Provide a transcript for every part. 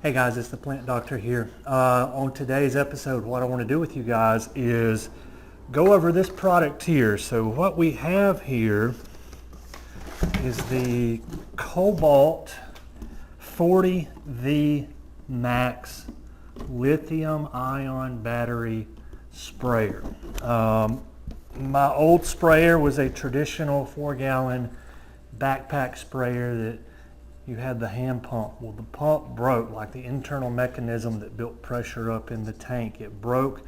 Hey guys, it's the Plant Doctor here. On today's episode, what I want to do with you guys is go over this product here. So what we have here is the Kobalt 40V Max lithium ion battery sprayer. My old sprayer was a traditional 4-gallon backpack sprayer that you had the hand pump. Well, the pump broke, like the internal mechanism that built pressure up in the tank. It broke.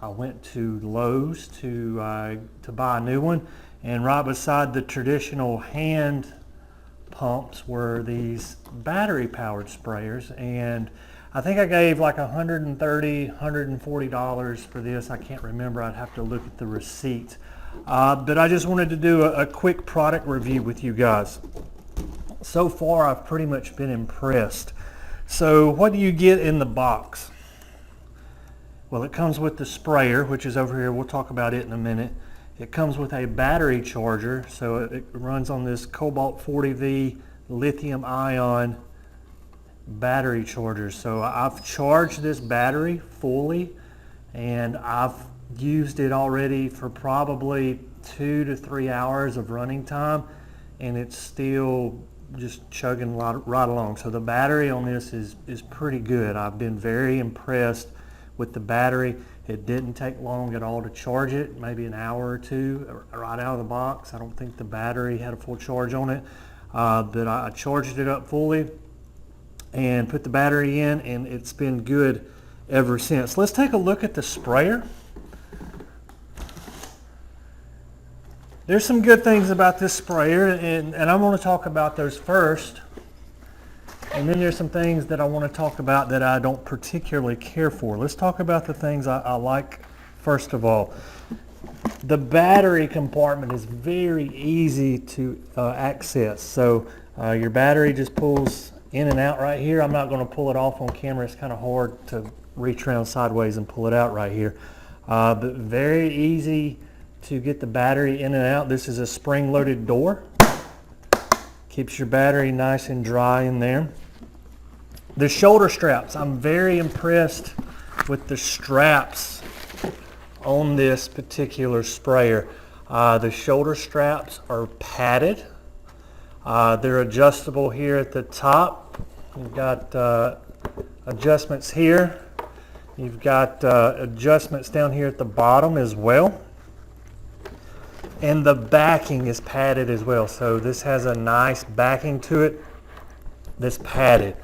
I went to Lowe's to buy a new one, and right beside the traditional hand pumps were these battery powered sprayers, and I think I gave like $130, $140 for this. I can't remember. I'd have to look at the receipt. But I just wanted to do a quick product review with you guys. So far, I've pretty much been impressed. So what do you get in the box? Well, it comes with the sprayer, which is over here. We'll talk about it in a minute. It comes with a battery charger. So it runs on this Kobalt 40V lithium ion battery charger. So I've charged this battery fully, and I've used it already for probably 2 to 3 hours of running time, and it's still just chugging right along. So the battery on this is pretty good. I've been very impressed with the battery. It didn't take long at all to charge it, maybe an hour or two right out of the box. I don't think the battery had a full charge on it, but I charged it up fully and put the battery in, and it's been good ever since. Let's take a look at the sprayer. There's some good things about this sprayer, and I'm going to talk about those first. And then there's some things that I want to talk about that I don't particularly care for. Let's talk about the things I like first of all. The battery compartment is very easy to access. So your battery just pulls in and out right here. I'm not going to pull it off on camera. It's kind of hard to reach around sideways and pull it out right here. But very easy to get the battery in and out. This is a spring-loaded door. Keeps your battery nice and dry in there. The shoulder straps. I'm very impressed with the straps on this particular sprayer. The shoulder straps are padded. They're adjustable here at the top. You've got adjustments here. You've got adjustments down here at the bottom as well. And the backing is padded as well. So this has a nice backing to it that's padded.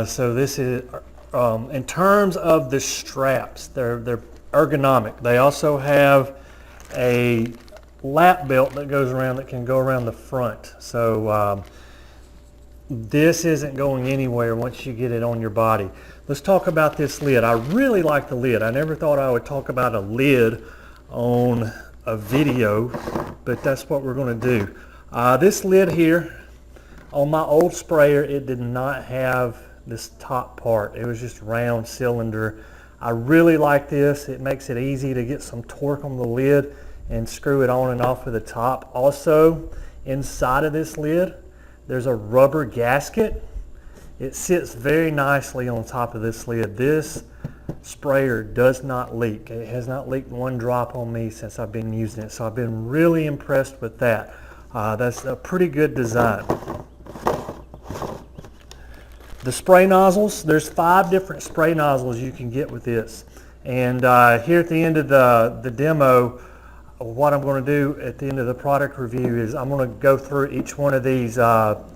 So this is, in terms of the straps, they're ergonomic. They also have a lap belt that goes around, that can go around the front. So this isn't going anywhere once you get it on your body. Let's talk about this lid. I really like the lid. I never thought I would talk about a lid on a video, but that's what we're going to do. This lid here, on my old sprayer, it did not have this top part. It was just round cylinder. I really like this. It makes it easy to get some torque on the lid and screw it on and off of the top. Also, inside of this lid, there's a rubber gasket. It sits very nicely on top of this lid. This sprayer does not leak. It has not leaked one drop on me since I've been using it. So I've been really impressed with that. That's a pretty good design. The spray nozzles, there's 5 different spray nozzles you can get with this. And here at the end of the demo, what I'm going to do at the end of the product review is I'm going to go through each one of these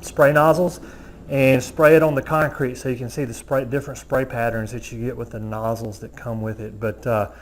spray nozzles and spray it on the concrete so you can see the different spray patterns that you get with the nozzles that come with it. But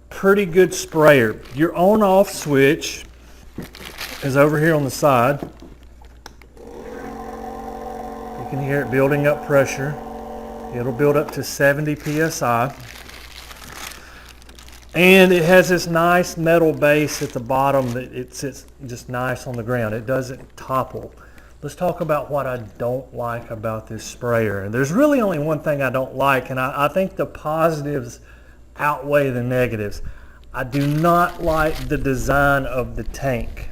pretty good sprayer. Your on-off switch is over here on the side. You can hear it building up pressure. It'll build up to 70 psi. And it has this nice metal base at the bottom that it sits just nice on the ground. It doesn't topple. Let's talk about what I don't like about this sprayer. And there's really only one thing I don't like, and I think the positives outweigh the negatives. I do not like the design of the tank.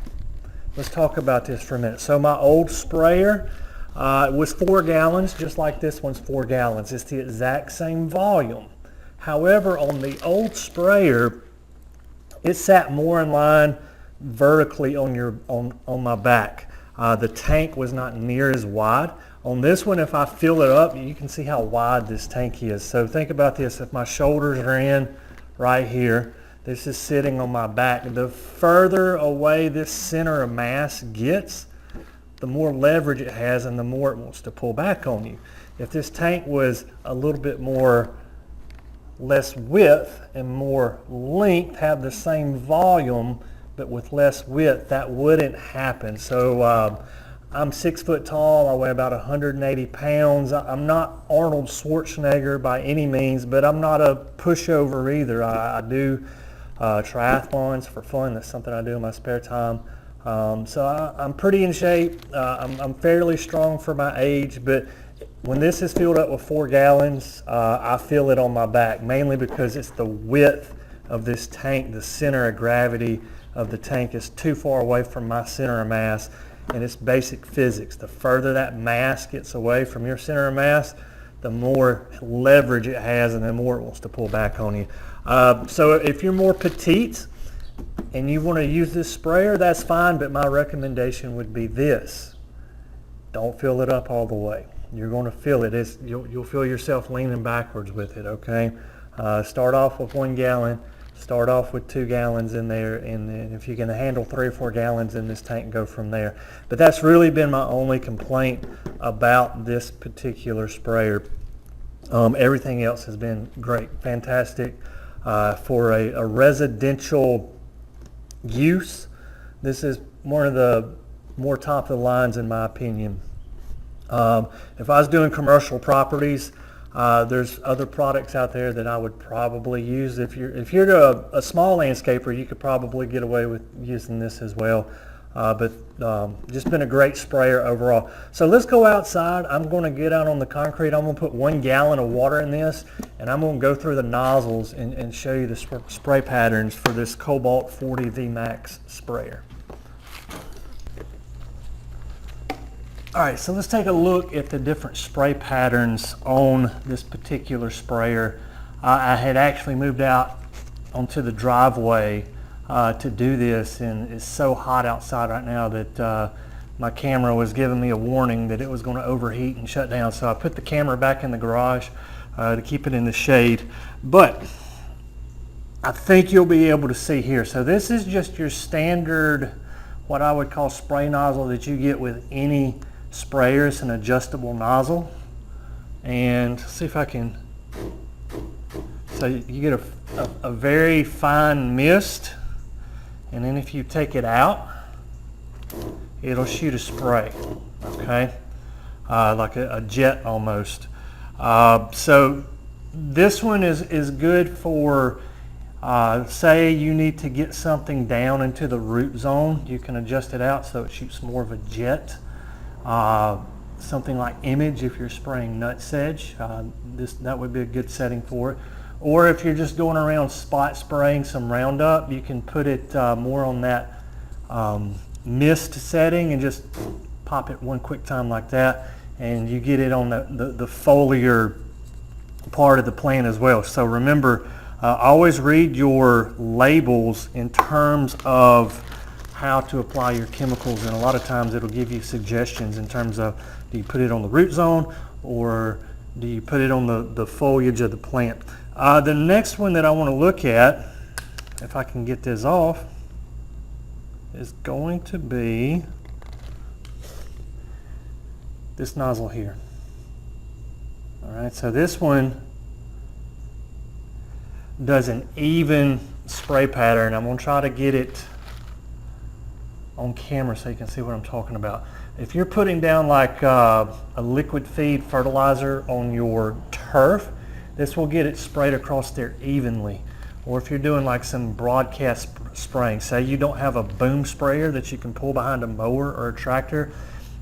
Let's talk about this for a minute. So my old sprayer, It was 4 gallons, just like this one's 4 gallons. It's the exact same volume. However, on the old sprayer, it sat more in line vertically on my back. The tank was not near as wide. On this one, if I fill it up, you can see how wide this tank is. So think about this. If my shoulders are in right here, this is sitting on my back. The further away this center of mass gets, the more leverage it has and the more it wants to pull back on you. If this tank was a little bit less width and more length, have the same volume but with less width, that wouldn't happen. So I'm 6 foot tall, I weigh about 180 pounds. I'm not Arnold Schwarzenegger by any means, but I'm not a pushover either. I do triathlons for fun. That's something I do in my spare time. So I'm pretty in shape. I'm fairly strong for my age, but when this is filled up with 4 gallons, I feel it on my back, mainly because it's the width of this tank. The center of gravity of the tank is too far away from my center of mass, and it's basic physics. The further that mass gets away from your center of mass, the more leverage it has and the more it wants to pull back on you. So if you're more petite and you want to use this sprayer, that's fine, but my recommendation would be this. Don't fill it up all the way. You're going to feel it. You'll feel yourself leaning backwards with it, okay? Start off with 1 gallon. Start off with 2 gallons in there, and then if you can handle 3 or 4 gallons in this tank, go from there. But that's really been my only complaint about this particular sprayer. Everything else has been great, fantastic. For a residential use, this is one of the more top of the lines in my opinion. If I was doing commercial properties, there's other products out there that I would probably use. If you're a small landscaper, you could probably get away with using this as well. But just been a great sprayer overall. So let's go outside. I'm going to get out on the concrete. I'm going to put 1 gallon of water in this, and I'm going to go through the nozzles and show you the spray patterns for this Kobalt 40V Max sprayer. All right, so let's take a look at the different spray patterns on this particular sprayer. I had actually moved out onto the driveway to do this, and it's so hot outside right now that my camera was giving me a warning that it was going to overheat and shut down. So I put the camera back in the garage to keep it in the shade. But I think you'll be able to see here. So this is just your standard, what I would call spray nozzle that you get with any sprayer. It's an adjustable nozzle, and see if I can. So you get a very fine mist, and then if you take it out, it'll shoot a spray, okay, like a jet almost. So this one is good for say you need to get something down into the root zone. You can adjust it out so it shoots more of a jet. Something like image, if you're spraying nutsedge, that would be a good setting for it. Or if you're just going around spot spraying some Roundup, you can put it more on that mist setting and just pop it one quick time like that, and you get it on the foliar part of the plant as well. So remember, always read your labels in terms of how to apply your chemicals, and a lot of times it'll give you suggestions in terms of, do you put it on the root zone or do you put it on the foliage of the plant. The next one that I want to look at, if I can get this off, is going to be this nozzle here. All right, so this one does an even spray pattern. I'm going to try to get it on camera so you can see what I'm talking about. If you're putting down like a liquid feed fertilizer on your turf, this will get it sprayed across there evenly. Or if you're doing like some broadcast spraying, say you don't have a boom sprayer that you can pull behind a mower or a tractor,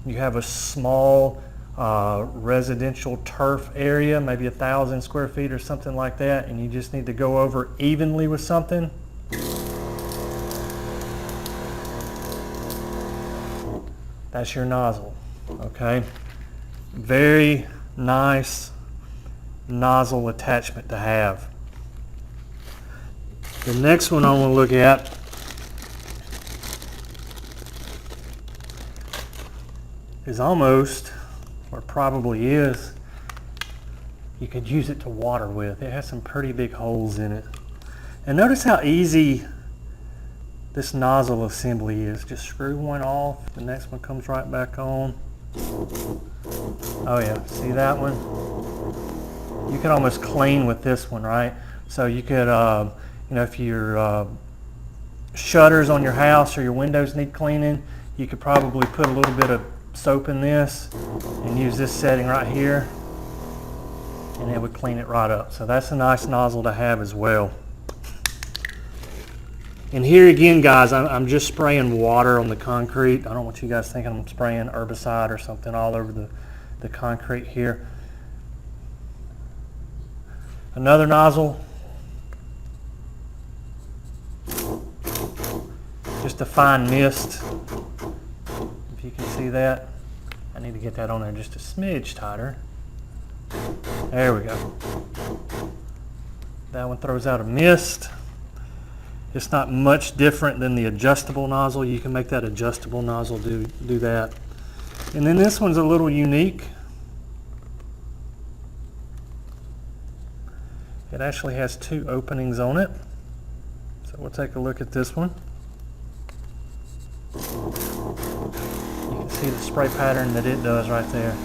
you have a small residential turf area, maybe 1,000 square feet or something like that, and you just need to go over evenly with something. That's your nozzle, okay? Very nice nozzle attachment to have. The next one I want to look at is almost, or probably is, you could use it to water with. It has some pretty big holes in it. And notice how easy this nozzle assembly is. Just screw one off, the next one comes right back on. Oh yeah, see that one? You could almost clean with this one, right? So you could, you know, if your shutters on your house or your windows need cleaning, you could probably put a little bit of soap in this and use this setting right here, and it would clean it right up. So that's a nice nozzle to have as well. And here again, guys, I'm just spraying water on the concrete. I don't want you guys thinking I'm spraying herbicide or something all over the concrete here. Another nozzle. Just a fine mist. If you can see that. I need to get that on there just a smidge tighter. There we go. That one throws out a mist. It's not much different than the adjustable nozzle. You can make that adjustable nozzle do that. And then this one's a little unique. It actually has two openings on it. So we'll take a look at this one. You can see the spray pattern that it does right there.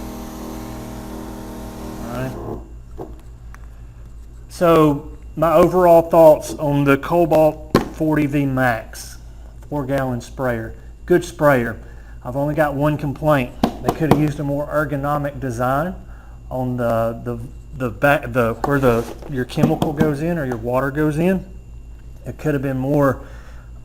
All right. So my overall thoughts on the Kobalt 40V Max 4-gallon sprayer. Good sprayer. I've only got one complaint. They could have used a more ergonomic design on the back, where your chemical goes in or your water goes in. It could have been more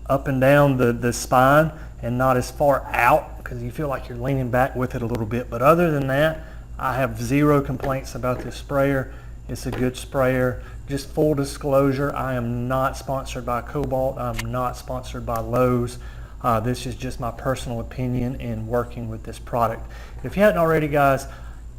up and down the spine and not as far out, because you feel like you're leaning back with it a little bit. But other than that, I have zero complaints about this sprayer. It's a good sprayer. Just full disclosure, I am not sponsored by Kobalt. I'm not sponsored by Lowe's. This is just my personal opinion in working with this product. If you hadn't already, guys,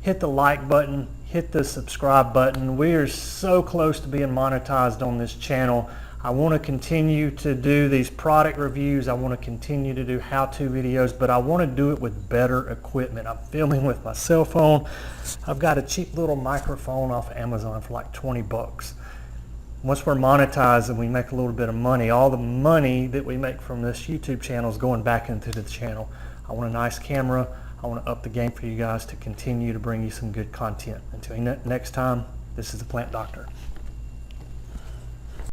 hit the like button, hit the subscribe button. We are so close to being monetized on this channel. I want to continue to do these product reviews. I want to continue to do how-to videos, but I want to do it with better equipment. I'm filming with my cell phone. I've got a cheap little microphone off Amazon for like 20 bucks. Once we're monetized and we make a little bit of money, all the money that we make from this YouTube channel is going back into the channel. I want a nice camera. I want to up the game for you guys to continue to bring you some good content. Until next time, this is the Plant Doctor.